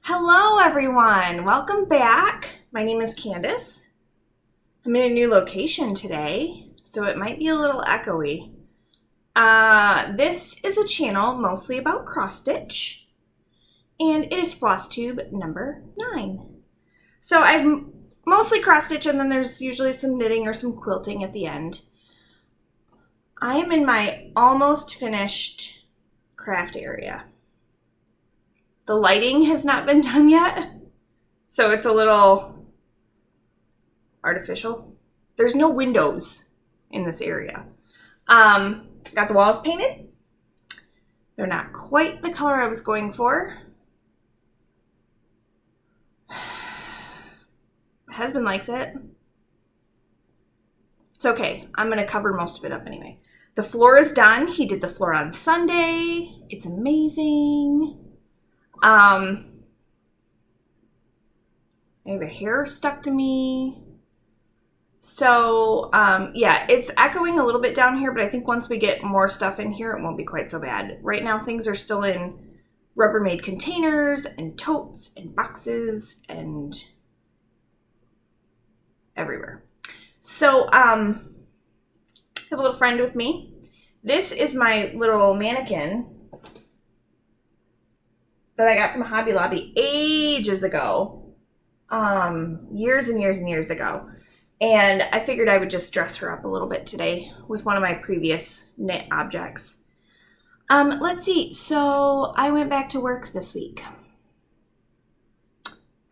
Hello everyone, welcome back. My name is Candace. I'm in a new location today, so it might be a little echoey. This is a channel mostly about cross stitch, and it is floss tube number 9. So I've mostly cross stitch, and then there's usually some knitting or some quilting at the end. I am in my almost finished craft area. The lighting has not been done yet, so it's a little artificial. There's no windows in this area. Got the walls painted. They're not quite the color I was going for. My husband likes it. It's okay. I'm going to cover most of it up anyway. The floor is done. He did the floor on Sunday. It's amazing. I have a hair stuck to me. So, yeah, it's echoing a little bit down here, but I think once we get more stuff in here, it won't be quite so bad. Right now, things are still in Rubbermaid containers and totes and boxes and everywhere. So, I have a little friend with me. This is my little mannequin that I got from Hobby Lobby ages ago, years and years and years ago. And I figured I would just dress her up a little bit today with one of my previous knit objects. Let's see. So I went back to work this week.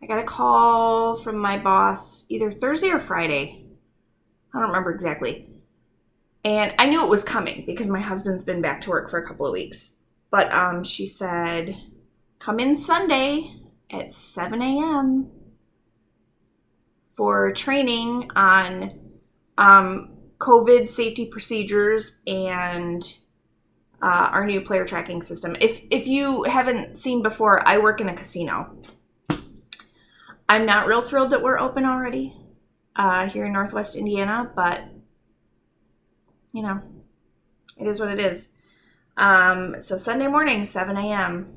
I got a call from my boss either Thursday or Friday. I don't remember exactly. And I knew it was coming because my husband's been back to work for a couple of weeks. But she said, come in Sunday at 7 a.m. for training on COVID safety procedures and our new player tracking system. If you haven't seen before, I work in a casino. I'm not real thrilled that we're open already here in Northwest Indiana, but you know, it is what it is. So Sunday morning, 7 a.m.,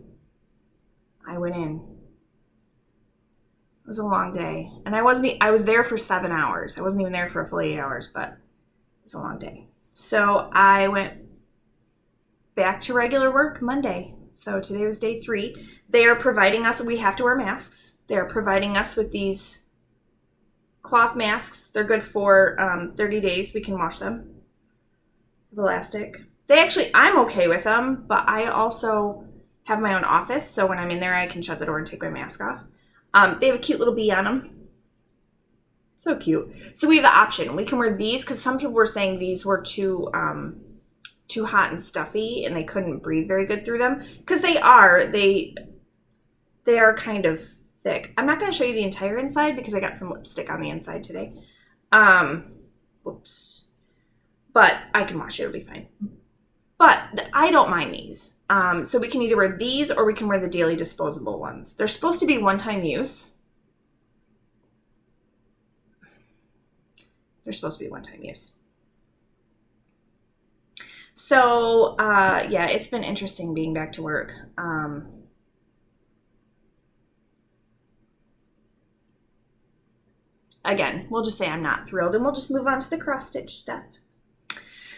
I went in. It was a long day. And I was there for 7 hours. I wasn't even there for a full 8 hours, but it was a long day. So I went back to regular work Monday. So today was day 3. They are providing us, we have to wear masks. They're providing us with these cloth masks. They're good for 30 days. We can wash them with elastic. I'm okay with them, but I also have my own office, so when I'm in there, I can shut the door and take my mask off. They have a cute little bee on them. So cute. So we have the option. We can wear these, because some people were saying these were too hot and stuffy, and they couldn't breathe very good through them. Because they are kind of thick. I'm not going to show you the entire inside, because I got some lipstick on the inside today. Whoops. But I can wash it. It'll be fine. But I don't mind these. So we can either wear these or we can wear the daily disposable ones. They're supposed to be one-time use. They're supposed to be one-time use. So, yeah, it's been interesting being back to work. Again, we'll just say I'm not thrilled, and we'll just move on to the cross-stitch stuff.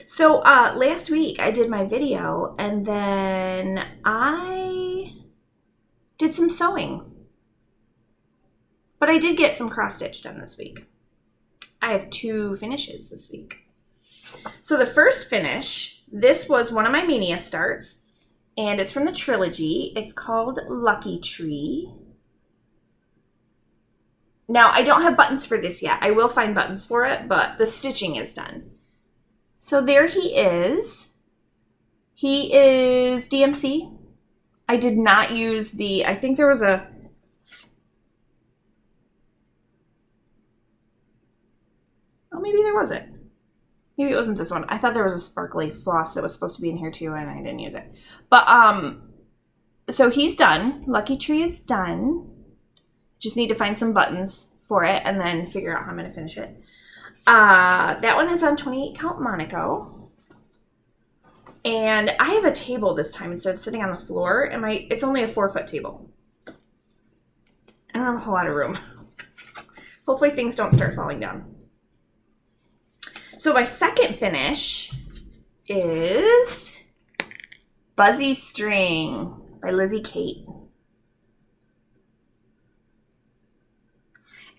So last week I did my video, and then I did some sewing. But I did get some cross stitch done this week. I have 2 finishes this week. So the first finish, this was one of my Mania starts, and it's from the trilogy. It's called Lucky Tree. Now, I don't have buttons for this yet. I will find buttons for it, but the stitching is done. So there he is. He is DMC. I did not use I think there was a, oh, maybe there wasn't. Maybe it wasn't this one. I thought there was a sparkly floss that was supposed to be in here too, and I didn't use it. But, so he's done. Lucky Tree is done. Just need to find some buttons for it and then figure out how I'm going to finish it. That one is on 28 count Monaco. And I have a table this time instead of sitting on the floor. It's only a 4-foot table. I don't have a whole lot of room. Hopefully things don't start falling down. So my second finish is Buzzy String by Lizzie Kate.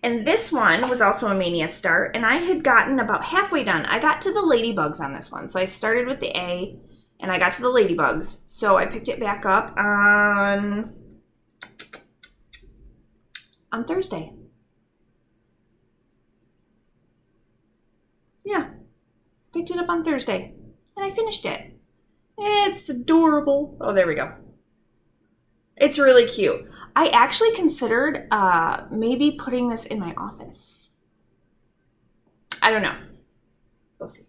And this one was also a Mania start, and I had gotten about halfway done. I got to the ladybugs on this one. So I started with the A, and I got to the ladybugs. So I picked it back up on Thursday. Yeah, picked it up on Thursday, and I finished it. It's adorable. Oh, there we go. It's really cute. I actually considered maybe putting this in my office. I don't know. We'll see.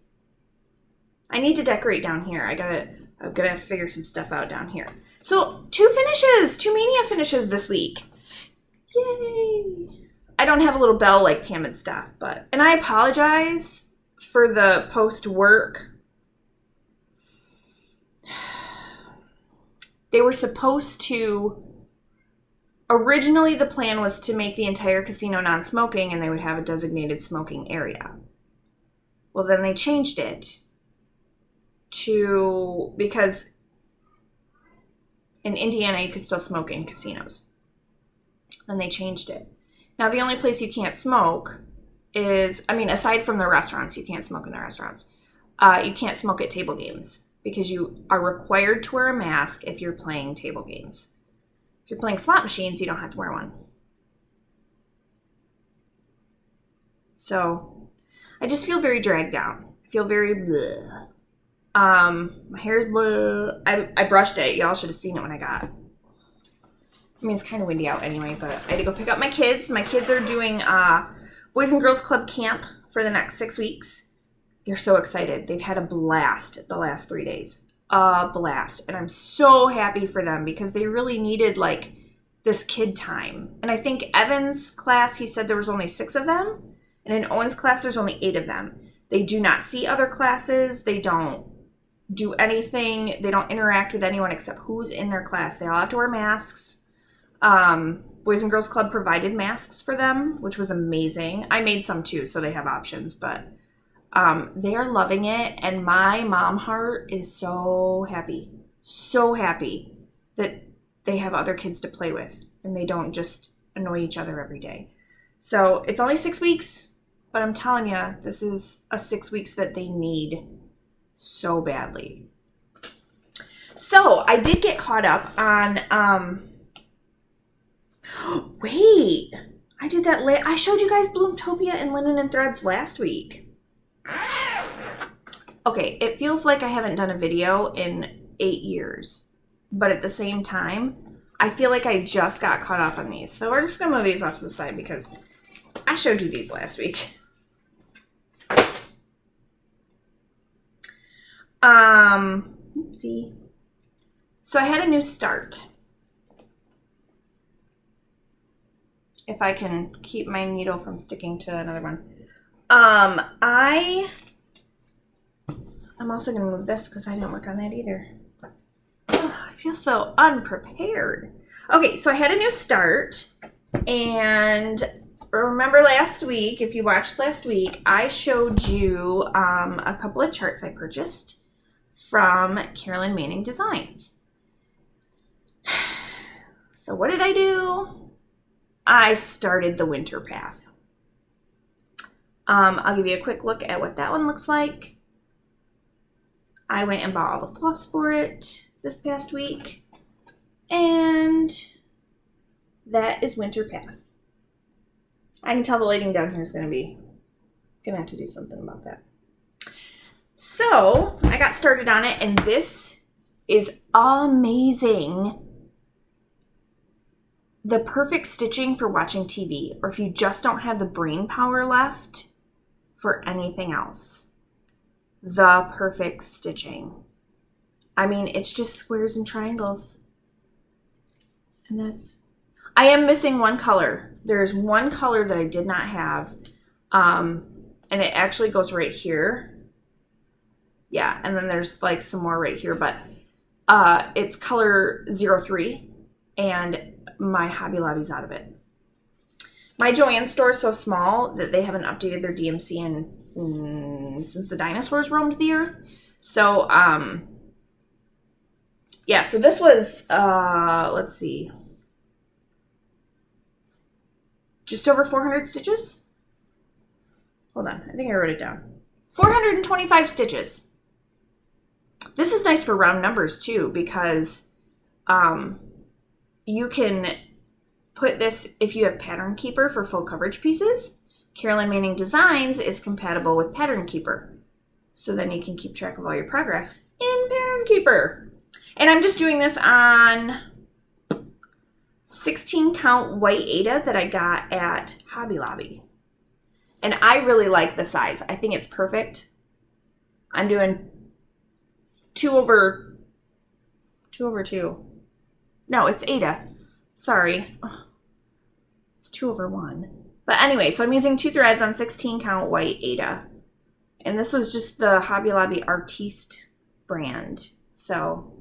I need to decorate down here. I'm gonna figure some stuff out down here. So 2 Mania finishes this week. Yay! I don't have a little bell like Pam and stuff, and I apologize for the post-work. They were supposed to, originally the plan was to make the entire casino non-smoking and they would have a designated smoking area. Well, then they changed it because in Indiana you could still smoke in casinos. Then they changed it. Now the only place you can't smoke is, aside from the restaurants, you can't smoke in the restaurants. You can't smoke at table games, because you are required to wear a mask if you're playing table games. If you're playing slot machines, you don't have to wear one. So I just feel very dragged down. I feel very bleh. My hair's bleh. I brushed it. Y'all should have seen it when I got. It's kind of windy out anyway, but I had to go pick up my kids. My kids are doing Boys and Girls Club camp for the next 6 weeks. They're so excited. They've had a blast the last 3 days. A blast. And I'm so happy for them because they really needed like this kid time. And I think Evan's class, he said there was only 6 of them. And in Owen's class, there's only 8 of them. They do not see other classes. They don't do anything. They don't interact with anyone except who's in their class. They all have to wear masks. Boys and Girls Club provided masks for them, which was amazing. I made some too, so they have options, but they are loving it, and my mom heart is so happy that they have other kids to play with and they don't just annoy each other every day. So it's only 6 weeks, but I'm telling you, this is a 6 weeks that they need so badly. So I did get caught up on wait, I did that I showed you guys Bloomtopia and Linen and Threads last week. Okay, it feels like I haven't done a video in 8 years, but at the same time, I feel like I just got caught up on these. So we're just gonna move these off to the side because I showed you these last week. Oopsie. So I had a new start. If I can keep my needle from sticking to another one. I'm also going to move this because I didn't work on that either. Oh, I feel so unprepared. Okay, so I had a new start. And remember last week, if you watched last week, I showed you a couple of charts I purchased from Carolyn Manning Designs. So what did I do? I started the Winter Path. I'll give you a quick look at what that one looks like. I went and bought all the floss for it this past week. And that is Winter Path. I can tell the lighting down here is gonna have to do something about that. So I got started on it, and this is amazing. The perfect stitching for watching TV, or if you just don't have the brain power left for anything else. The perfect stitching. I mean, it's just squares and triangles. And I am missing one color. There's one color that I did not have. And it actually goes right here. Yeah, and then there's like some more right here, but it's color 03, and my Hobby Lobby's out of it. My Joann store is so small that they haven't updated their DMC since the dinosaurs roamed the earth. So, yeah, so this was, let's see, just over 400 stitches. Hold on, I think I wrote it down. 425 stitches. This is nice for round numbers too, because you can put this if you have Pattern Keeper for full coverage pieces. Carolyn Manning Designs is compatible with Pattern Keeper. So then you can keep track of all your progress in Pattern Keeper. And I'm just doing this on 16 count white Aida that I got at Hobby Lobby. And I really like the size. I think it's perfect. I'm doing 2 over 2. No, it's Aida. Sorry. It's 2 over 1. But anyway, so I'm using 2 threads on 16 count white Aida. And this was just the Hobby Lobby Artiste brand. So,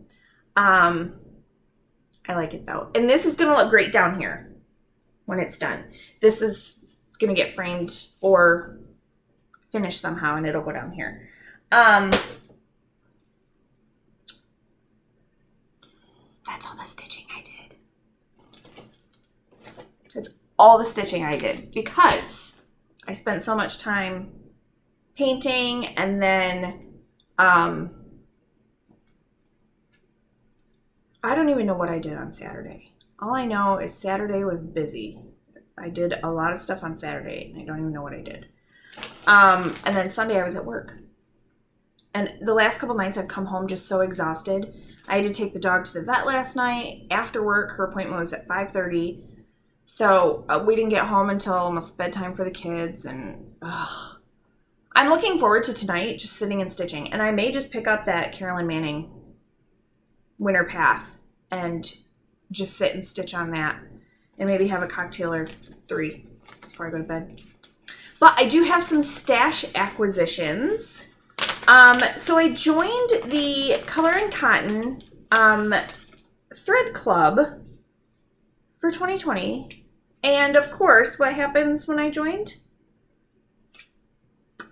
I like it though. And this is going to look great down here when it's done. This is going to get framed or finished somehow and it'll go down here. That's all the stitching I did. That's all the stitching I did because I spent so much time painting and then I don't even know what I did on Saturday. All I know is Saturday was busy. I did a lot of stuff on Saturday and I don't even know what I did. And then Sunday I was at work. And the last couple nights I've come home just so exhausted. I had to take the dog to the vet last night. After work, her appointment was at 5:30. So we didn't get home until almost bedtime for the kids. And I'm looking forward to tonight, just sitting and stitching. And I may just pick up that Carolyn Manning Winter Path and just sit and stitch on that. And maybe have a cocktail or 3 before I go to bed. But I do have some stash acquisitions. So I joined the Color and Cotton Thread Club for 2020. And of course, what happens when I joined?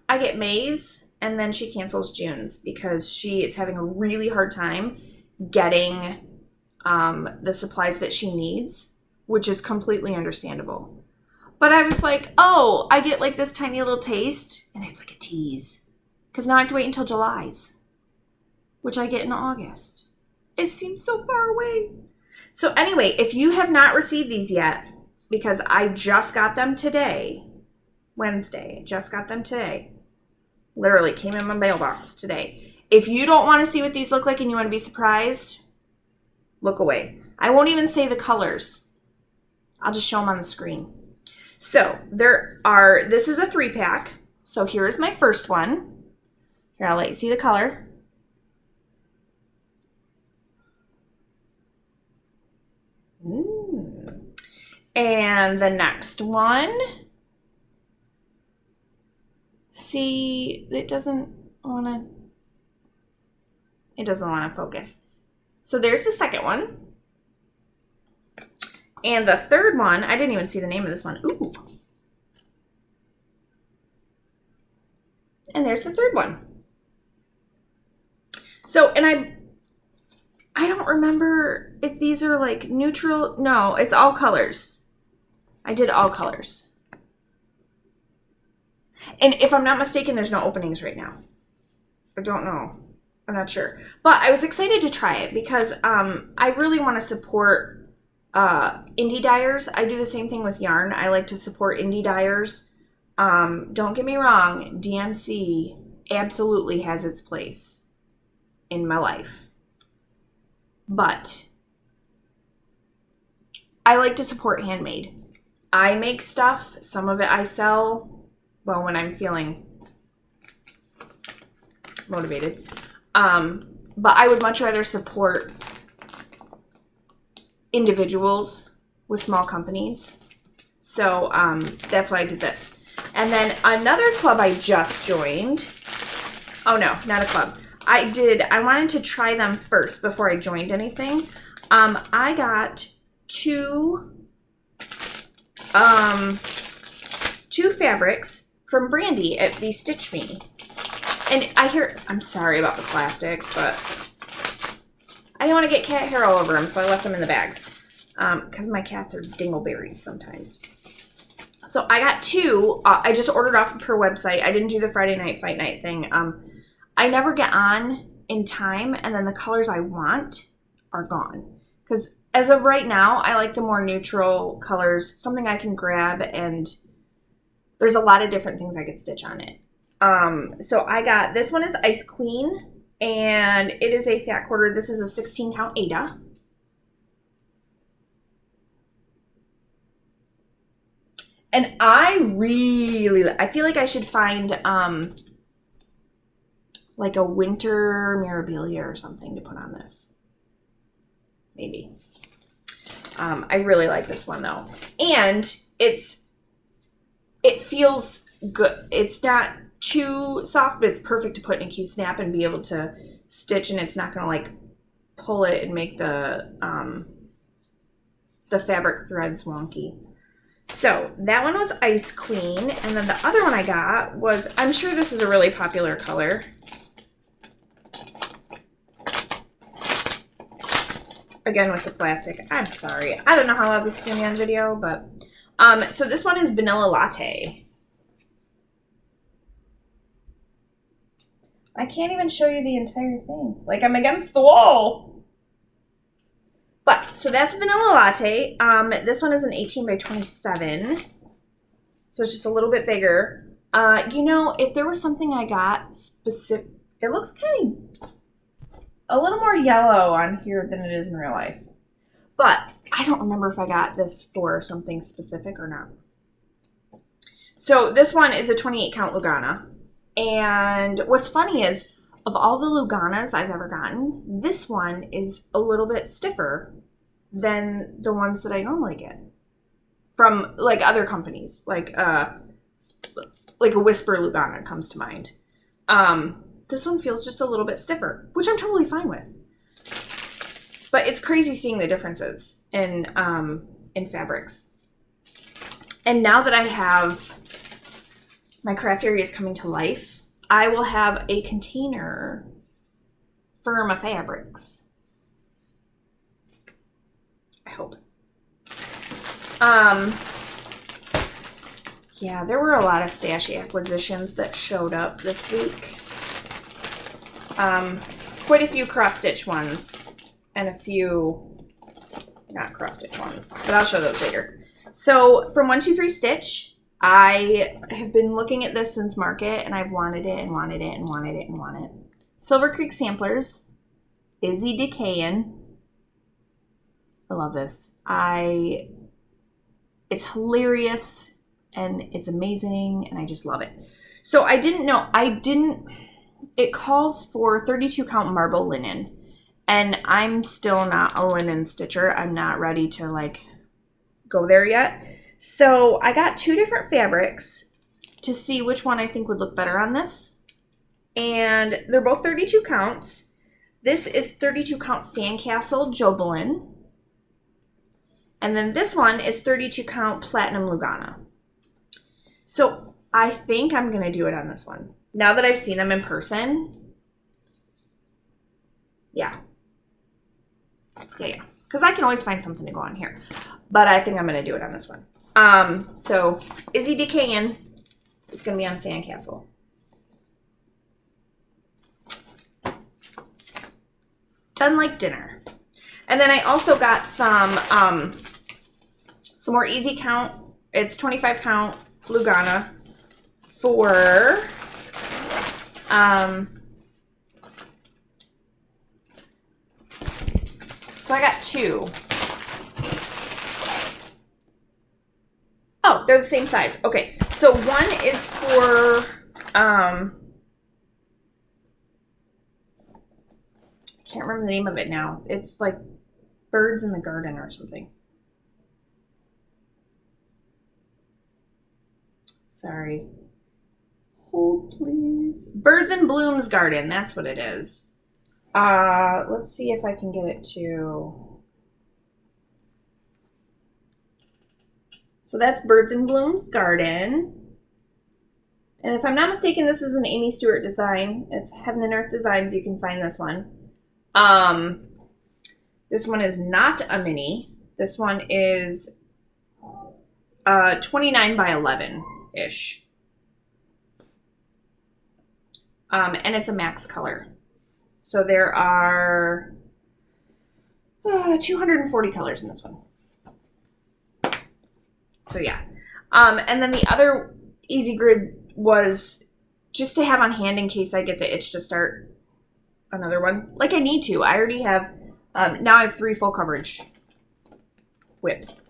I get May's and then she cancels June's because she is having a really hard time getting the supplies that she needs, which is completely understandable. But I was like, oh, I get like this tiny little taste and it's like a tease. Because now I have to wait until July's, which I get in August. It seems so far away. So anyway, if you have not received these yet, because I just got them today, Wednesday, just got them today. Literally came in my mailbox today. If you don't want to see what these look like and you want to be surprised, look away. I won't even say the colors. I'll just show them on the screen. So this is a 3-pack. So here is my first one. Here, I'll let you see the color. And the next one. See, it doesn't want to focus. So there's the second one. And the third one, I didn't even see the name of this one. Ooh. And there's the third one. So, and I don't remember if these are like neutral. No, it's all colors. I did all colors. And if I'm not mistaken, there's no openings right now. I don't know. I'm not sure. But I was excited to try it because I really want to support indie dyers. I do the same thing with yarn. I like to support indie dyers. Don't get me wrong, DMC absolutely has its place in my life. But I like to support handmade. I make stuff. Some of it I sell, well, when I'm feeling motivated. But I would much rather support individuals with small companies. So that's why I did this. And then another club I just joined. Oh no, not a club. I wanted to try them first before I joined anything. I got 2 2 fabrics from Brandy at Be Stitch Me. And I'm sorry about the plastic, but I didn't want to get cat hair all over them, so I left them in the bags. Because my cats are dingleberries sometimes. So I got 2. I just ordered off of her website. I didn't do the Friday night fight night thing. I never get on in time, and then the colors I want are gone. Because as of right now, I like the more neutral colors, something I can grab, and there's a lot of different things I could stitch on it. So I got, this one is Ice Queen, and it is a fat quarter. This is a 16 count Aida. And I feel like I should find like a winter Mirabilia or something to put on this. Maybe. I really like this one though. And it feels good. It's not too soft, but it's perfect to put in a Q-snap and be able to stitch, and it's not gonna like pull it and make the fabric threads wonky. So that one was Ice Queen, and then the other one I got was, I'm sure this is a really popular color. Again with the plastic. I'm sorry. I don't know how loud this is going to be on video, but so this one is Vanilla Latte. I can't even show you the entire thing. Like, I'm against the wall. But, so that's Vanilla Latte. This one is an 18 by 27. So it's just a little bit bigger. You know, if there was something I got specific, it looks kind of a little more yellow on here than it is in real life. But I don't remember if I got this for something specific or not. So this one is a 28 count Lugana. And what's funny is, of all the Luganas I've ever gotten, this one is a little bit stiffer than the ones that I normally get from like other companies, like a Whisper Lugana comes to mind. This one feels just a little bit stiffer, which I'm totally fine with. But it's crazy seeing the differences in fabrics. And now that I have my craft area is coming to life, I will have a container for my fabrics. I hope. Yeah, there were a lot of stash acquisitions that showed up this week. Quite a few cross-stitch ones and a few not cross-stitch ones, but I'll show those later. So from 123 Stitch, I have been looking at this since market, and I've wanted it and wanted it and wanted it and wanted it. Silver Creek Samplers, Izzy Decayan. I love this. It's hilarious and it's amazing, and I just love it. So I didn't know, it calls for 32 count marble linen, and I'm still not a linen stitcher. I'm not ready to like go there yet. So I got 2 different fabrics to see which one I think would look better on this. And they're both 32 counts. This is 32 count Sandcastle Jobelin. And then this one is 32 count Platinum Lugana. So I think I'm going to do it on this one. Now that I've seen them in person. Yeah. Because I can always find something to go on here. But I think I'm going to do it on this one. So Izzy Decayan is going to be on Sandcastle. Done like dinner. And then I also got some more easy count. It's 25 count Lugana for so I got 2. Oh, they're the same size. Okay, so one is for I can't remember the name of it now. It's like Birds in the Garden or something. Sorry. Hold, please. Birds in Bloom's Garden. That's what it is. Let's see if I can get it to... So that's Birds in Bloom's Garden. And if I'm not mistaken, this is an Amy Stewart design. It's Heaven and Earth Designs. You can find this one. This one is not a mini. This one is 29 by 11-ish. And it's a max color. So there are 240 colors in this one. So yeah. And then the other Easy Grid was just to have on hand in case I get the itch to start another one. Like I need to. I already have, now I have 3 full coverage whips.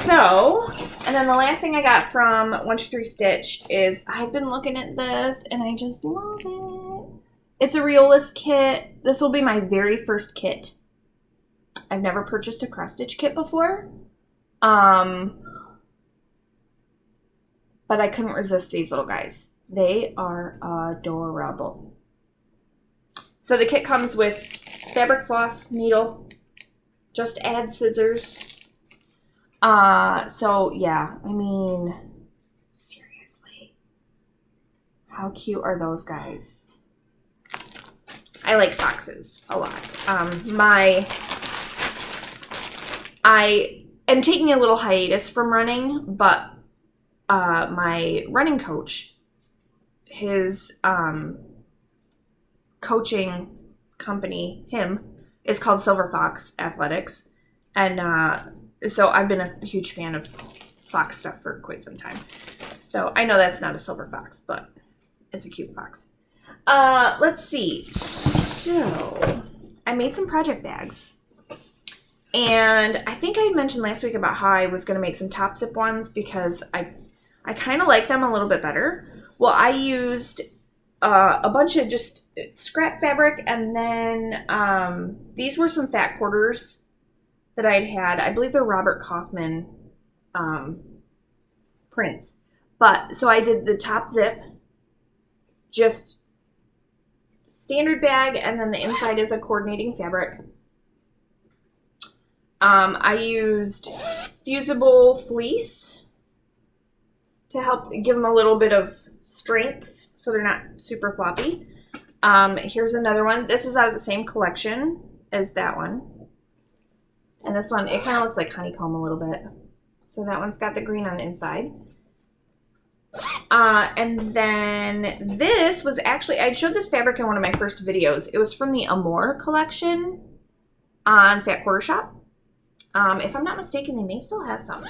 So, and then the last thing I got from 123 Stitch is I've been looking at this and I just love it. It's a Riolis kit. This will be my very first kit. I've never purchased a cross stitch kit before. But I couldn't resist these little guys. They are adorable. So the kit comes with fabric floss, needle, just add scissors. So yeah, I mean, seriously, how cute are those guys? I like foxes a lot. I am taking a little hiatus from running, but my running coach, his coaching company, is called Silver Fox Athletics. And so I've been a huge fan of fox stuff for quite some time. So I know that's not a silver fox, but it's a cute fox. Let's see. So I made some project bags. And I think I mentioned last week about how I was going to make some top zip ones because I kind of like them a little bit better. Well, I used a bunch of just scrap fabric, and then these were some fat quarters that I'd had. I believe they're Robert Kaufman prints. But so I did the top zip, just standard bag, and then the inside is a coordinating fabric. I used fusible fleece to help give them a little bit of strength so they're not super floppy. Here's another one. This is out of the same collection as that one. And this one, it kind of looks like honeycomb a little bit. So that one's got the green on the inside. And then this was actually, I showed this fabric in one of my first videos. It was from the Amore collection on Fat Quarter Shop. If I'm not mistaken, they may still have some.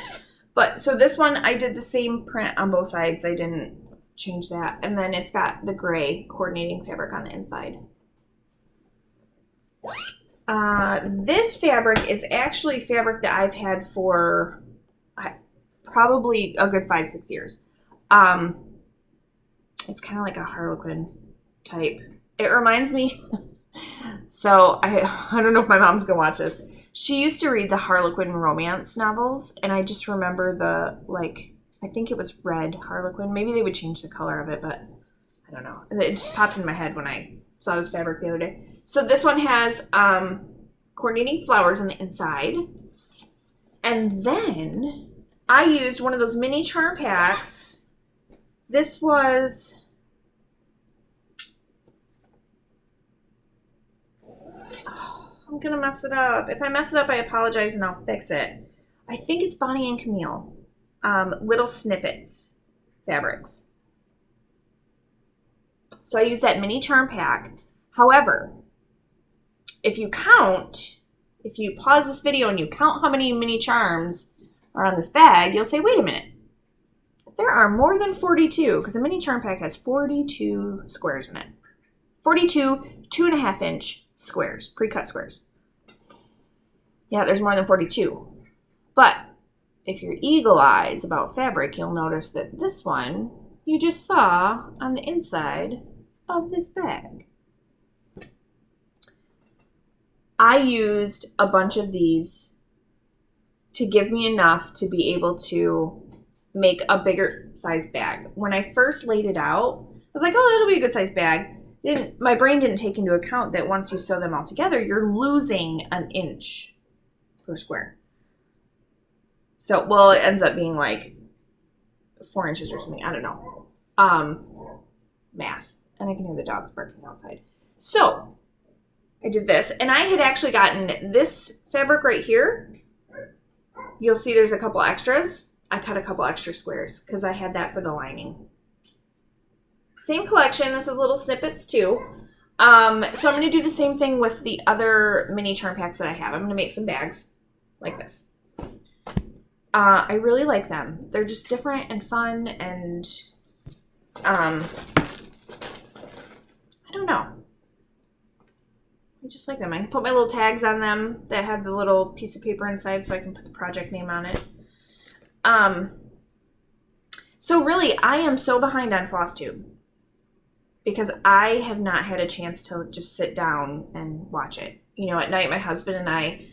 But so this one, I did the same print on both sides. I didn't change that. And then it's got the gray coordinating fabric on the inside. This fabric is actually fabric that I've had for probably a good 5-6 years. It's kind of like a Harlequin type. It reminds me, so I don't know if my mom's gonna watch this. She used to read the Harlequin romance novels, and I just remember the, like, I think it was red Harlequin. Maybe they would change the color of it, but I don't know. It just popped in my head when I saw this fabric the other day. So this one has coordinating flowers on the inside. And then I used one of those mini charm packs. This was, I'm going to mess it up. If I mess it up, I apologize and I'll fix it. I think it's Bonnie and Camille. Little Snippets fabrics. So I used that mini charm pack. However, if you pause this video and you count how many mini charms are on this bag, you'll say, wait a minute. There are more than 42, because a mini charm pack has 42 squares in it. 42 2.5-inch squares, pre-cut squares. Yeah, there's more than 42. But if you're eagle eyes about fabric, you'll notice that this one you just saw on the inside of this bag. I used a bunch of these to give me enough to be able to make a bigger size bag. When I first laid it out, I was like, oh, that'll be a good size bag. My brain didn't take into account that once you sew them all together, you're losing an inch per square. So, well, it ends up being like 4 inches or something. I don't know. Math. And I can hear the dogs barking outside. So I did this, and I had actually gotten this fabric right here. You'll see there's a couple extras. I cut a couple extra squares because I had that for the lining. Same collection. This is little snippets too. So I'm going to do the same thing with the other mini charm packs that I have. I'm going to make some bags like this. I really like them. They're just different and fun, and I don't know. I just like them. I can put my little tags on them that have the little piece of paper inside so I can put the project name on it. So really, I am so behind on FlossTube because I have not had a chance to just sit down and watch it. You know, at night, my husband and I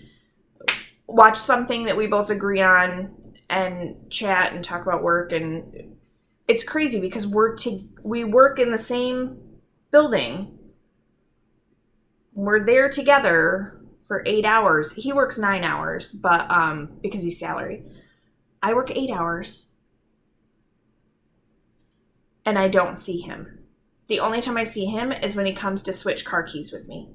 watch something that we both agree on and chat and talk about work, and it's crazy because we work in the same building. We're there together for 8 hours. He works 9 hours, but because he's salary. I work 8 hours, and I don't see him. The only time I see him is when he comes to switch car keys with me,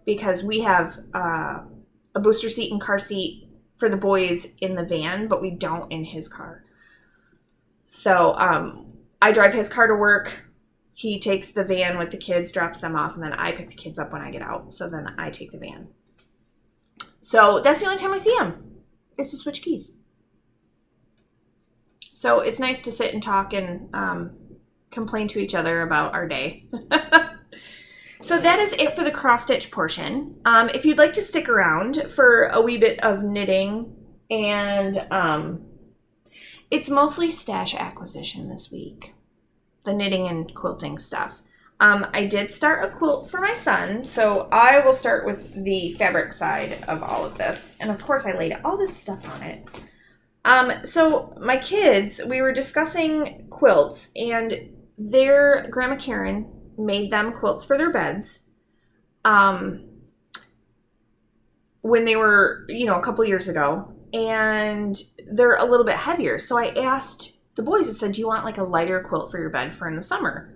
because we have a booster seat and car seat for the boys in the van, but we don't in his car. So I drive his car to work. He takes the van with the kids, drops them off, and then I pick the kids up when I get out. So then I take the van. So that's the only time I see him, is to switch keys. So it's nice to sit and talk and complain to each other about our day. So that is it for the cross stitch portion. If you'd like to stick around for a wee bit of knitting, and it's mostly stash acquisition this week, the knitting and quilting stuff. I did start a quilt for my son, so I will start with the fabric side of all of this. And of course I laid all this stuff on it. So my kids, we were discussing quilts, and their Grandma Karen made them quilts for their beds when they were, a couple years ago, and they're a little bit heavier. So I asked the boys, I said, do you want like a lighter quilt for your bed for in the summer?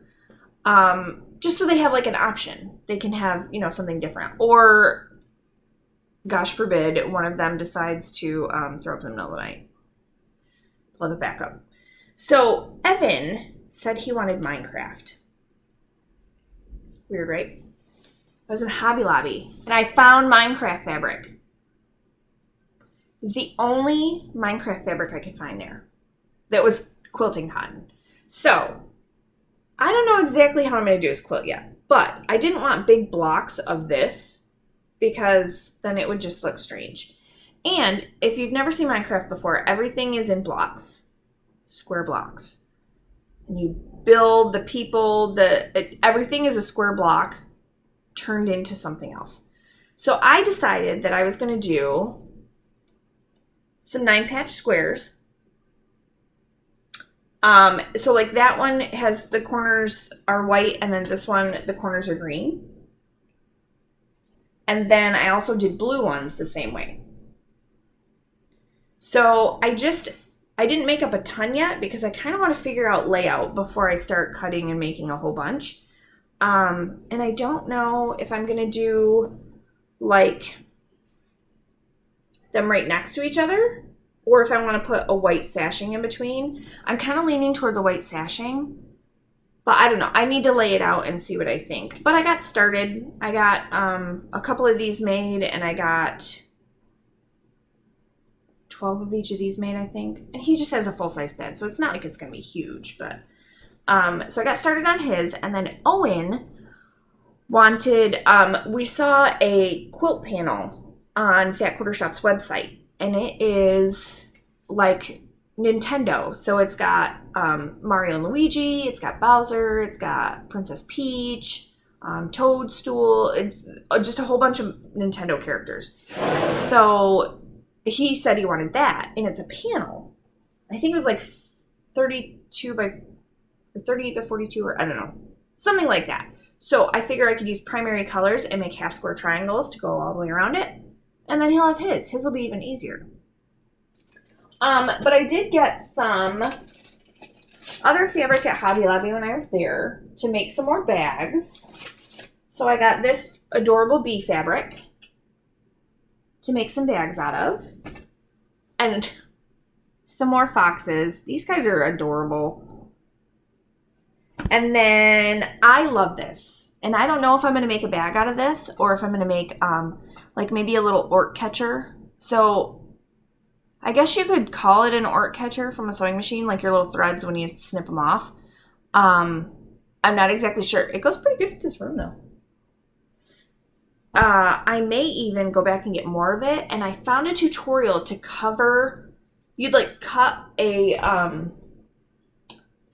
Just so they have like an option. They can have, something different. Or, gosh forbid, one of them decides to throw up in the middle of the night. Love it back up. So Evan said he wanted Minecraft. Weird, right? I was in Hobby Lobby, and I found Minecraft fabric. It's the only Minecraft fabric I could find there that was quilting cotton. So I don't know exactly how I'm going to do this quilt yet, but I didn't want big blocks of this because then it would just look strange. And if you've never seen Minecraft before, everything is in blocks, square blocks. And you build the people, everything is a square block turned into something else. So I decided that I was going to do some 9-patch squares. So like that one has the corners are white, and then this one, the corners are green. And then I also did blue ones the same way. So I didn't make up a ton yet because I kind of want to figure out layout before I start cutting and making a whole bunch. And I don't know if I'm going to do like them right next to each other, or if I want to put a white sashing in between. I'm kind of leaning toward the white sashing, but I don't know. I need to lay it out and see what I think. But I got started. I got a couple of these made, and I got 12 of each of these made, I think. And he just has a full-size bed, so it's not like it's going to be huge. But so I got started on his, and then Owen wanted, we saw a quilt panel on Fat Quarter Shop's website, and it is like Nintendo. So it's got Mario and Luigi, it's got Bowser, it's got Princess Peach, Toadstool. It's just a whole bunch of Nintendo characters. So he said he wanted that, and it's a panel. I think it was like 38 by 42, or I don't know, something like that. So I figure I could use primary colors and make half square triangles to go all the way around it. And then he'll have his. His will be even easier. But I did get some other fabric at Hobby Lobby when I was there to make some more bags. So I got this adorable bee fabric to make some bags out of. And some more foxes. These guys are adorable. And then I love this. And I don't know if I'm going to make a bag out of this or if I'm going to make like maybe a little orc catcher. So I guess you could call it an orc catcher from a sewing machine, like your little threads when you snip them off. I'm not exactly sure. It goes pretty good with this room though. I may even go back and get more of it. And I found a tutorial to cover, you'd like cut a,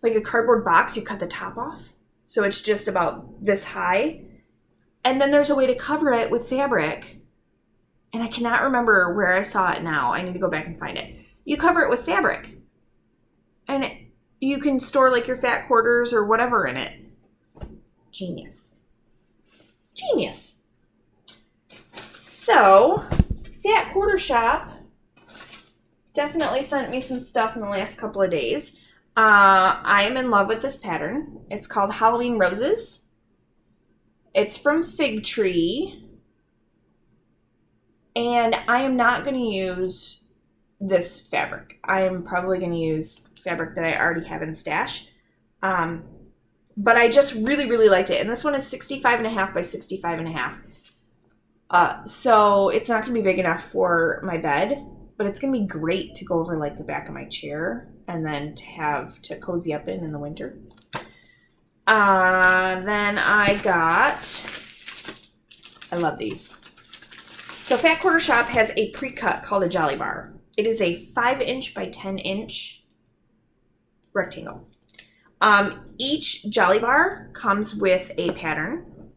like a cardboard box, you cut the top off. So it's just about this high. And then there's a way to cover it with fabric. And I cannot remember where I saw it now. I need to go back and find it. You cover it with fabric. And you can store like your fat quarters or whatever in it. Genius. Genius. So, Fat Quarter Shop definitely sent me some stuff in the last couple of days. I am in love with this pattern. It's called Halloween Roses. It's from Fig Tree. And I am not going to use this fabric. I am probably going to use fabric that I already have in stash. But I just really, really liked it. And this one is 65.5 by 65.5. So it's not going to be big enough for my bed, but it's going to be great to go over like the back of my chair and then to have to cozy up in the winter. Then I love these. So Fat Quarter Shop has a pre-cut called a Jolly Bar. It is a 5-inch by 10-inch rectangle. Each Jolly Bar comes with a pattern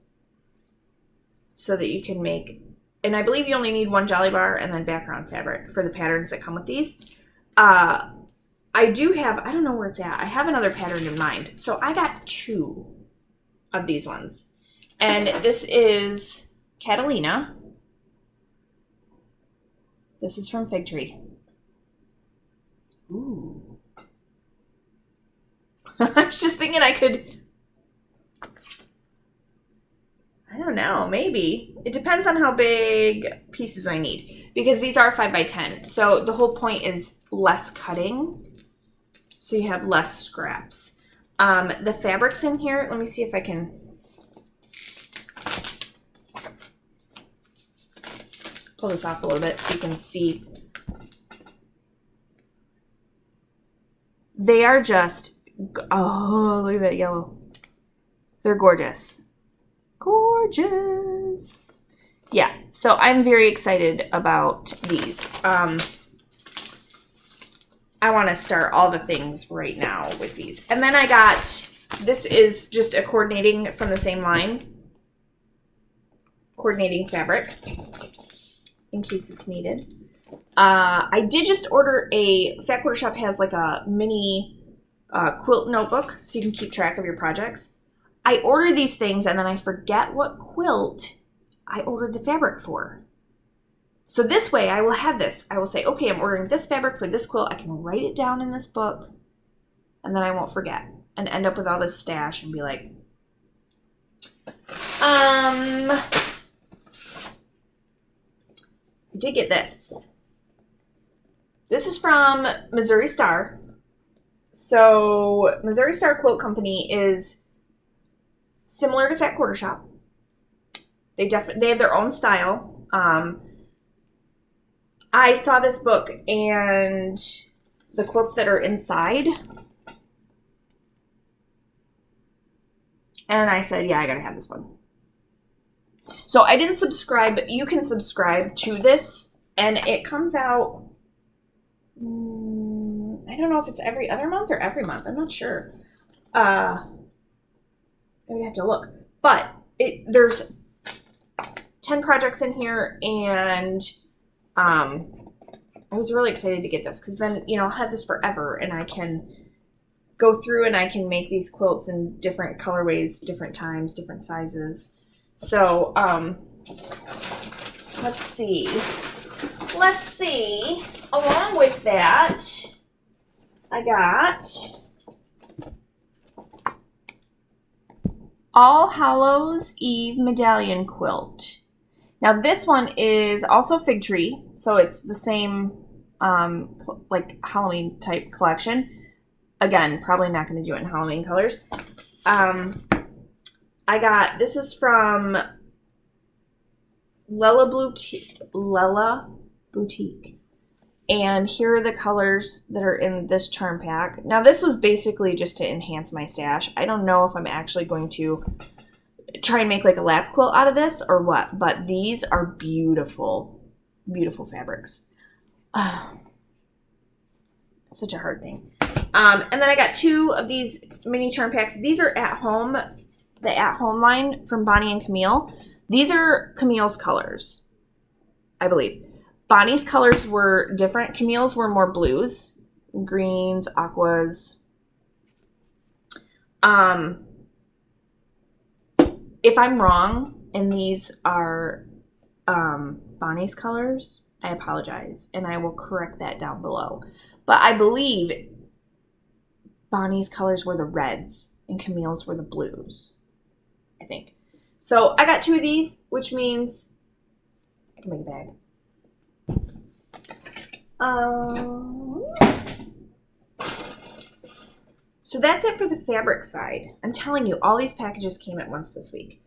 so that you can make, and I believe you only need one Jolly Bar and then background fabric for the patterns that come with these. I do have, I don't know where it's at. I have another pattern in mind. So I got 2 of these ones. And this is Catalina. This is from Fig Tree. Ooh. I was just thinking I could, I don't know, maybe. It depends on how big pieces I need. Because these are 5 by 10. So the whole point is less cutting. So you have less scraps. The fabrics in here, let me see if I can pull this off a little bit so you can see. They are just, oh, look at that yellow. They're gorgeous. Gorgeous. Yeah, so I'm very excited about these. I want to start all the things right now with these. And then I got, this is just a coordinating from the same line. Coordinating fabric in case it's needed. I did just order a, Fat Quarter Shop has like a mini quilt notebook so you can keep track of your projects. I order these things and then I forget what quilt I ordered the fabric for. So this way I will have this. I will say, okay, I'm ordering this fabric for this quilt. I can write it down in this book and then I won't forget and end up with all this stash and be like, I did get this. This is from Missouri Star. So Missouri Star Quilt Company is similar to Fat Quarter Shop. They have their own style. I saw this book and the quilts that are inside. And I said, yeah, I gotta have this one. So I didn't subscribe, but you can subscribe to this. And it comes out, I don't know if it's every other month or every month. I'm not sure. I would have to look. But there's 10 projects in here, and I was really excited to get this because then, you know, I'll have this forever and I can go through and I can make these quilts in different colorways, different times, different sizes. So, let's see. Along with that, I got All Hallows Eve Medallion Quilt. Now this one is also fig tree, so it's the same like Halloween type collection. Again, probably not going to do it in Halloween colors. This is from Lella Boutique. And here are the colors that are in this charm pack. Now this was basically just to enhance my stash. I don't know if I'm actually going to try and make like a lap quilt out of this or what, but these are beautiful, beautiful fabrics. It's such a hard thing. And then I got 2 of these mini charm packs. These are at home, the at home line from Bonnie and Camille. These are Camille's colors, I believe. Bonnie's colors were different. Camille's were more blues, greens, aquas. If I'm wrong and these are Bonnie's colors, I apologize, and I will correct that down below. But I believe Bonnie's colors were the reds and Camille's were the blues, I think. So I got 2 of these, which means I can make a bag. So that's it for the fabric side. I'm telling you, all these packages came at once this week.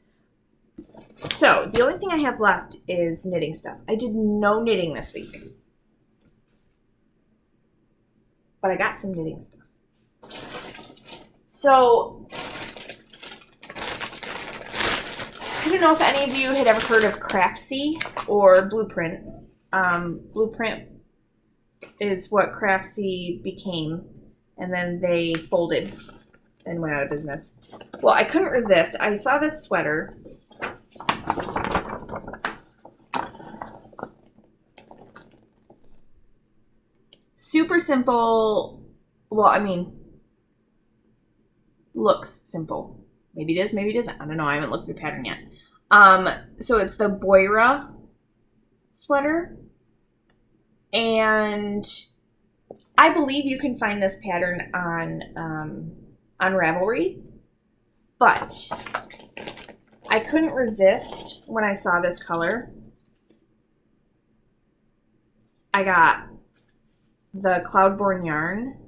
So the only thing I have left is knitting stuff. I did no knitting this week, but I got some knitting stuff. So I don't know if any of you had ever heard of Craftsy or Blueprint. Blueprint is what Craftsy became, and then they folded and went out of business. Well, I couldn't resist. I saw this sweater. Super simple. Well, I mean, looks simple. Maybe it is, maybe it isn't. I don't know. I haven't looked at the pattern yet. So it's the Boira sweater. And I believe you can find this pattern on Ravelry. But I couldn't resist when I saw this color. I got the Cloudborne yarn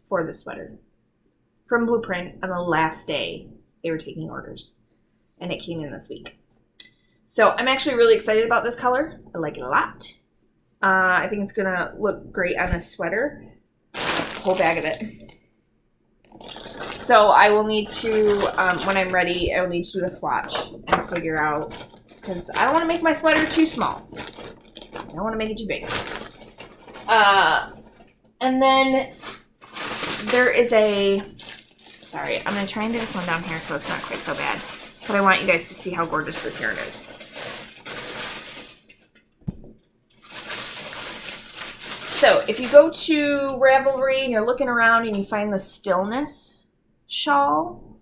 for the sweater from Blueprint on the last day they were taking orders, and it came in this week. So I'm actually really excited about this color. I like it a lot. I think it's gonna look great on this sweater. Whole bag of it. So I will need to, when I'm ready, I will need to do a swatch and figure out, because I don't want to make my sweater too small. I don't want to make it too big. And then there is sorry, I'm going to try and do this one down here so it's not quite so bad. But I want you guys to see how gorgeous this yarn is. So if you go to Ravelry and you're looking around and you find the Stillness shawl,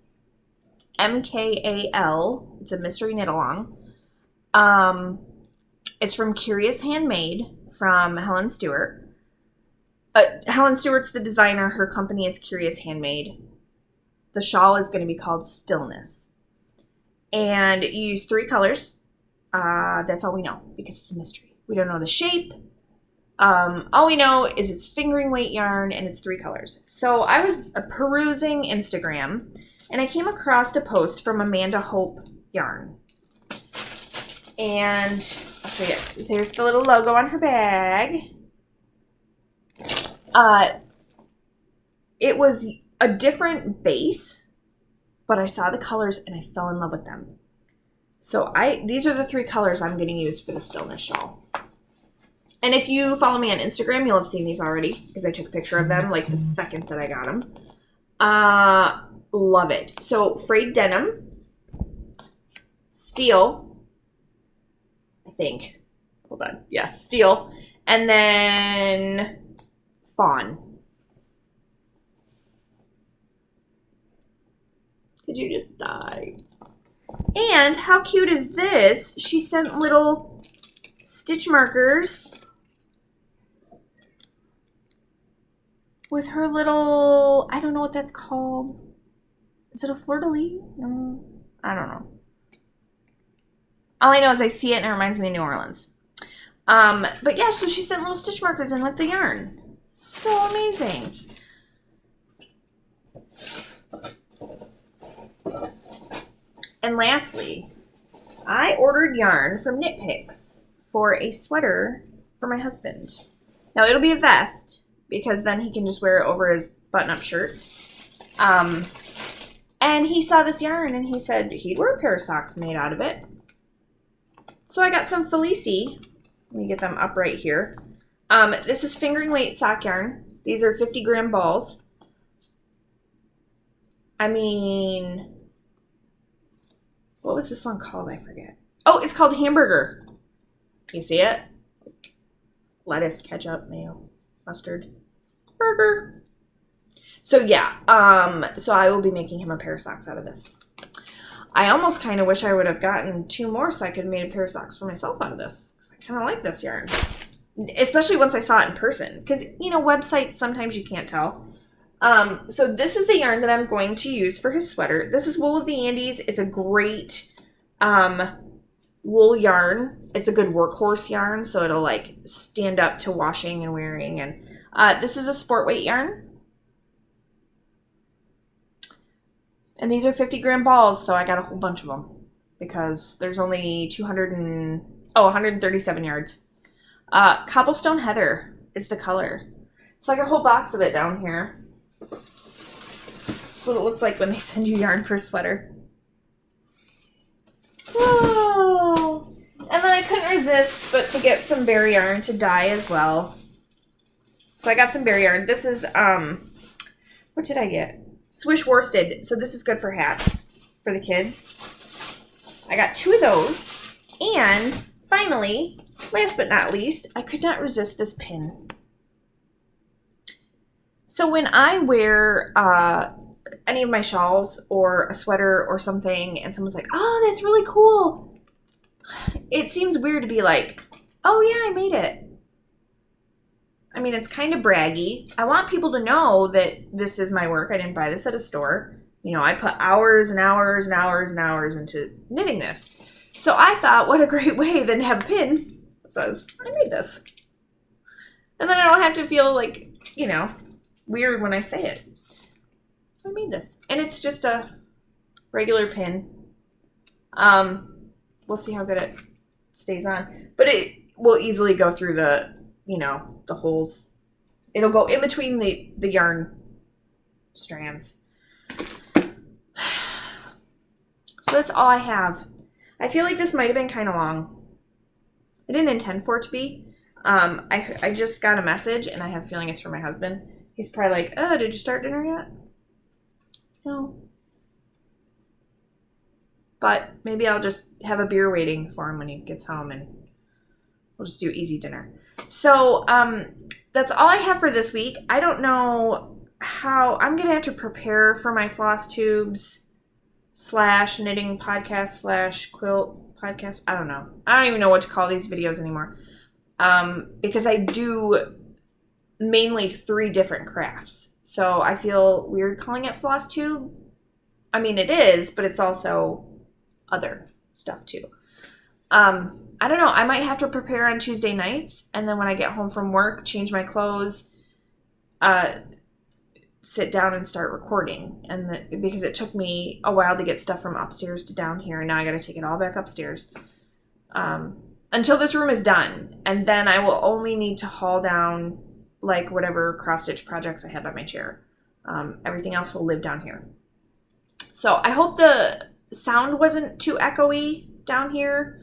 MKAL, it's a mystery knit along. It's from Curious Handmade from Helen Stewart. Helen Stewart's the designer. Her company is Curious Handmade. The shawl is going to be called Stillness. And you use 3 colors. That's all we know because it's a mystery. We don't know the shape. All we know is it's fingering weight yarn and it's 3 colors. So I was perusing Instagram and I came across a post from Amanda Hope Yarn. And I'll show you. There's the little logo on her bag. It was a different base, but I saw the colors and I fell in love with them. So these are the 3 colors I'm going to use for the Stillness shawl. And if you follow me on Instagram, you'll have seen these already because I took a picture of them like the second that I got them. Love it. So frayed denim, steel, I think. Hold on. Yeah, steel. And then fawn. Could you just die? And how cute is this? She sent little stitch markers with her little, I don't know what that's called. Is it a fleur-de-lis? No. I don't know. All I know is I see it and it reminds me of New Orleans. But yeah, so she sent little stitch markers in with the yarn. So amazing. And lastly, I ordered yarn from Knit Picks for a sweater for my husband. Now it'll be a vest because then he can just wear it over his button-up shirts. And he saw this yarn and he said he'd wear a pair of socks made out of it. So I got some Felici. Let me get them up right here. This is fingering weight sock yarn. These are 50-gram balls. I mean, what was this one called? I forget. Oh, it's called Hamburger. You see it? Lettuce, ketchup, mayo, mustard, burger. So yeah, so I will be making him a pair of socks out of this. I almost kind of wish I would have gotten 2 more so I could have made a pair of socks for myself out of this. I kind of like this yarn. Especially once I saw it in person. Because, you know, websites, sometimes you can't tell. So this is the yarn that I'm going to use for his sweater. This is Wool of the Andes. It's a great wool yarn. It's a good workhorse yarn, so it'll like stand up to washing and wearing. And this is a sport weight yarn. And these are 50-gram balls, so I got a whole bunch of them because there's only 137 yards. Cobblestone Heather is the color. It's like a whole box of it down here. That's what it looks like when they send you yarn for a sweater. Whoa! And then I couldn't resist but to get some bear yarn to dye as well. So I got some bear yarn. This is, what did I get? Swish worsted. So this is good for hats for the kids. I got 2 of those. And finally, last but not least, I could not resist this pin. So when I wear any of my shawls or a sweater or something and someone's like, oh, that's really cool, it seems weird to be like, oh yeah, I made it. I mean, it's kind of braggy. I want people to know that this is my work. I didn't buy this at a store. You know, I put hours and hours and hours and hours into knitting this. So I thought, what a great way than to have a pin that says, I made this. And then I don't have to feel like, you know, weird when I say it. So I made this. And it's just a regular pin. We'll see how good it stays on. But it will easily go through the, you know, the holes. It'll go in between the yarn strands. So that's all I have. I feel like this might have been kind of long. I didn't intend for it to be. I just got a message, and I have a feeling it's from my husband. He's probably like, oh, did you start dinner yet? No. But maybe I'll just have a beer waiting for him when he gets home, and we'll just do easy dinner. So that's all I have for this week. I don't know how I'm going to have to prepare for my floss tubes / knitting podcast / quilt podcast. I don't know. I don't even know what to call these videos anymore. Because I do mainly 3 different crafts. So I feel weird calling it floss tube. I mean, it is, but it's also other stuff too. I don't know. I might have to prepare on Tuesday nights, and then when I get home from work, change my clothes, sit down and start recording. And because it took me a while to get stuff from upstairs to down here, and now I got to take it all back upstairs until this room is done, and then I will only need to haul down like whatever cross stitch projects I have at my chair. Everything else will live down here. So I hope the sound wasn't too echoey down here.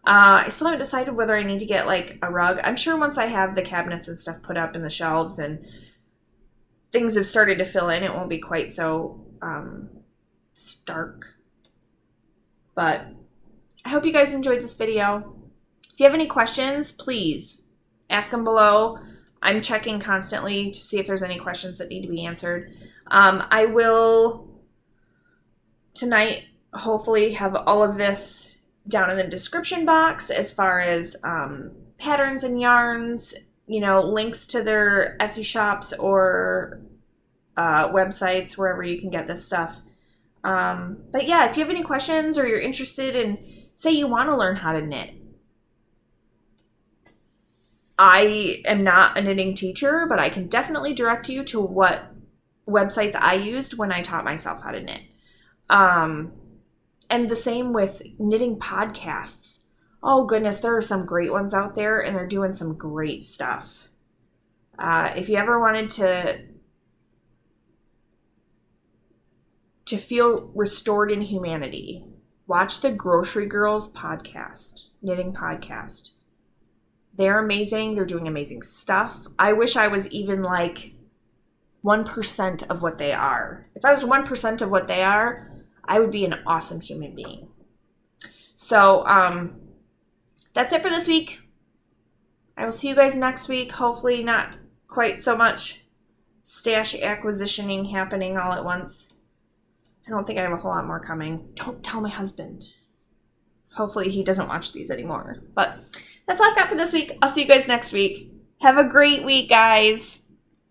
I still haven't decided whether I need to get like a rug. I'm sure once I have the cabinets and stuff put up in the shelves and things have started to fill in, it won't be quite so stark. But I hope you guys enjoyed this video. If you have any questions, please ask them below. I'm checking constantly to see if there's any questions that need to be answered. I will tonight hopefully have all of this down in the description box as far as patterns and yarns, you know, links to their Etsy shops or websites, wherever you can get this stuff. But yeah, if you have any questions or you're interested in, say you want to learn how to knit. I am not a knitting teacher, but I can definitely direct you to what websites I used when I taught myself how to knit. And the same with knitting podcasts. Oh goodness, there are some great ones out there, and they're doing some great stuff. If you ever wanted to feel restored in humanity, watch the Grocery Girls podcast, knitting podcast. They're amazing. They're doing amazing stuff. I wish I was even like 1% of what they are. If I was 1% of what they are, I would be an awesome human being. So that's it for this week. I will see you guys next week. Hopefully not quite so much stash acquisitioning happening all at once. I don't think I have a whole lot more coming. Don't tell my husband. Hopefully he doesn't watch these anymore. But that's all I've got for this week. I'll see you guys next week. Have a great week, guys.